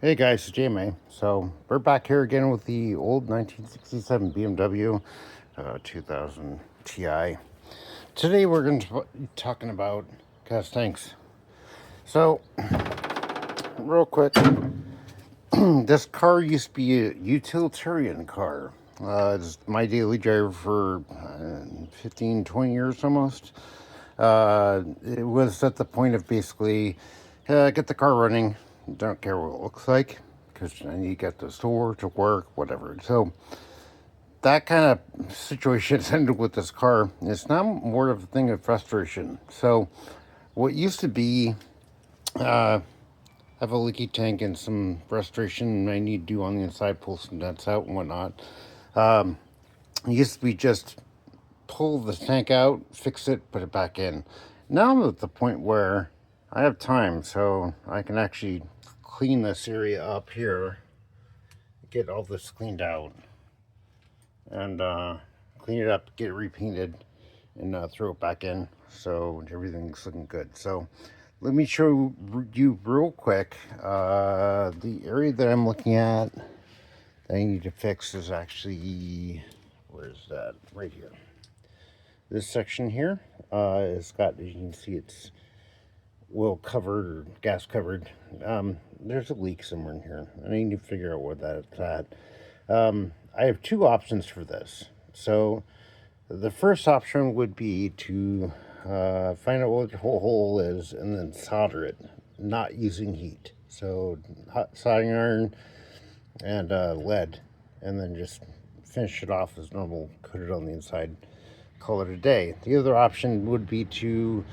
Hey guys, it's JMA. So we're back here again with the old 1967 BMW 2000ti. Today we're going to be talking about gas tanks. So real quick, this car used to be a utilitarian car. It's my daily driver for 15, 20 years almost. It was at the point of basically get the car running, don't care what it looks like, because then you get the store to work, whatever. So that kind of situation has ended with this car. It's now more of a thing of frustration. So what used to be have a leaky tank and some restoration I need to do on the inside, pull some nuts out and whatnot. It used to be just pull the tank out, fix it, put it back in. Now I'm at the point where I have time, so I can actually clean this area up here, get all this cleaned out, and clean it up, get it repainted, and throw it back in, so everything's looking good. So let me show you real quick the area that I'm looking at that I need to fix is actually, where's that? Right here. This section here is got, as you can see, it's oil covered or gas covered. There's a leak somewhere in here. I need to figure out where that's at. I have two options for this. So the first option would be to find out what the whole hole is and then solder it, not using heat. So hot soldering iron and lead, and then just finish it off as normal, coat it on the inside, call it a day. The other option would be to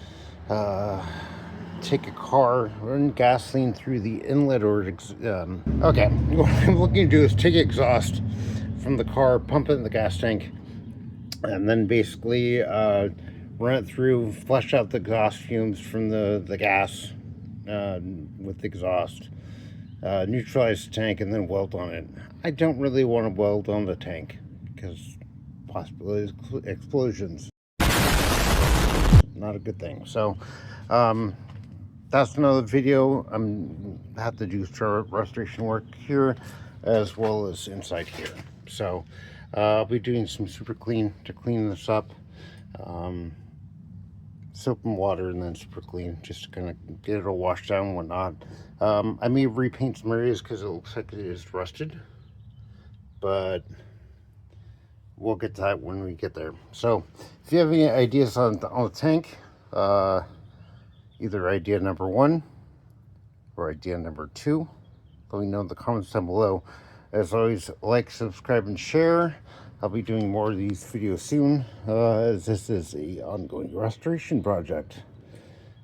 take a car, run gasoline through the inlet or okay, what I'm looking to do is take exhaust from the car, pump it in the gas tank, and then basically run it through, flush out the exhaust fumes from the gas with the exhaust, neutralize the tank, and then weld on it. I don't really want to weld on the tank because possibilities explosions, not a good thing. So that's another video. I'm have to do restoration work here as well as inside here. So I'll be doing some super clean to clean this up. Soap and water and then super clean just to kind of get it all washed down and whatnot. I may repaint some areas because it looks like it is rusted, but we'll get to that when we get there. So if you have any ideas on the tank, either idea number one or idea number two, let me know in the comments down below. As always, like, subscribe, and share. I'll be doing more of these videos soon, as this is a ongoing restoration project.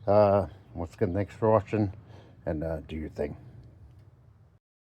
Once again, thanks for watching, and do your thing.